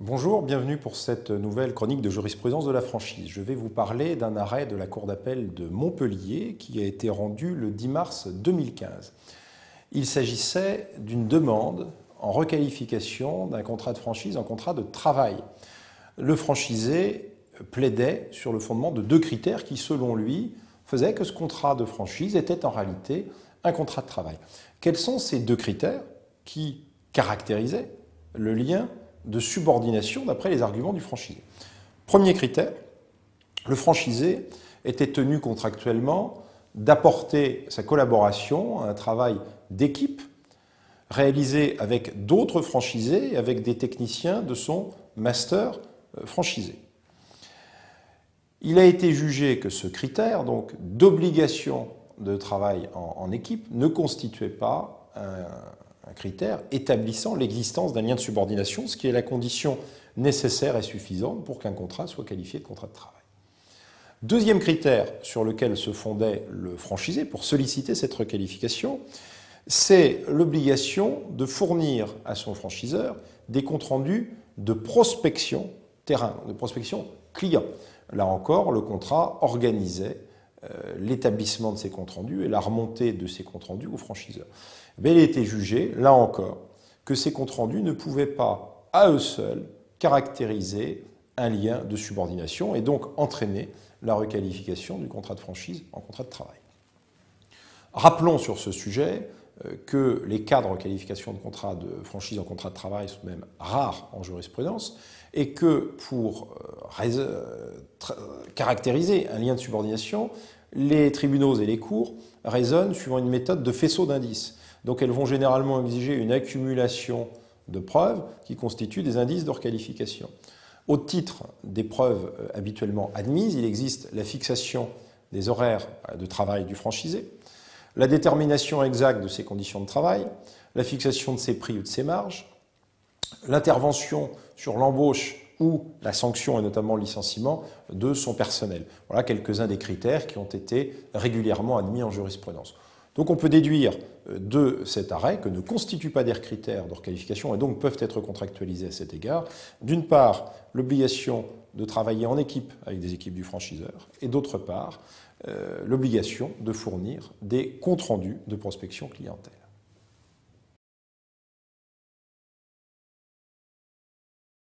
Bonjour, bienvenue pour cette nouvelle chronique de jurisprudence de la franchise. Je vais vous parler d'un arrêt de la Cour d'appel de Montpellier qui a été rendu le 10 mars 2015. Il s'agissait d'une demande en requalification d'un contrat de franchise en contrat de travail. Le franchisé plaidait sur le fondement de deux critères qui, selon lui, faisaient que ce contrat de franchise était en réalité un contrat de travail. Quels sont ces deux critères qui caractérisaient le lien de subordination d'après les arguments du franchisé? Premier critère, le franchisé était tenu contractuellement d'apporter sa collaboration à un travail d'équipe réalisé avec d'autres franchisés et avec des techniciens de son master franchisé. Il a été jugé que ce critère, donc d'obligation de travail en équipe, ne constituait pas un critère établissant l'existence d'un lien de subordination, ce qui est la condition nécessaire et suffisante pour qu'un contrat soit qualifié de contrat de travail. Deuxième critère sur lequel se fondait le franchisé pour solliciter cette requalification, c'est l'obligation de fournir à son franchiseur des comptes rendus de prospection terrain, de prospection client. Là encore, le contrat organisait l'établissement de ces comptes rendus et la remontée de ces comptes rendus au franchiseur. Mais il a été jugé, là encore, que ces comptes rendus ne pouvaient pas, à eux seuls, caractériser un lien de subordination et donc entraîner la requalification du contrat de franchise en contrat de travail. Rappelons sur ce sujet que les cas de requalification de contrat de franchise en contrat de travail sont même rares en jurisprudence et que pour caractériser un lien de subordination, les tribunaux et les cours raisonnent suivant une méthode de faisceau d'indices. Donc elles vont généralement exiger une accumulation de preuves qui constituent des indices de requalification. Au titre des preuves habituellement admises, il existe la fixation des horaires de travail du franchisé, la détermination exacte de ses conditions de travail, la fixation de ses prix ou de ses marges, l'intervention sur l'embauche ou la sanction et notamment le licenciement de son personnel. Voilà quelques-uns des critères qui ont été régulièrement admis en jurisprudence. Donc on peut déduire de cet arrêt que ne constituent pas des critères de requalification et donc peuvent être contractualisés à cet égard. D'une part, l'obligation de travailler en équipe avec des équipes du franchiseur et d'autre part, l'obligation de fournir des comptes rendus de prospection clientèle.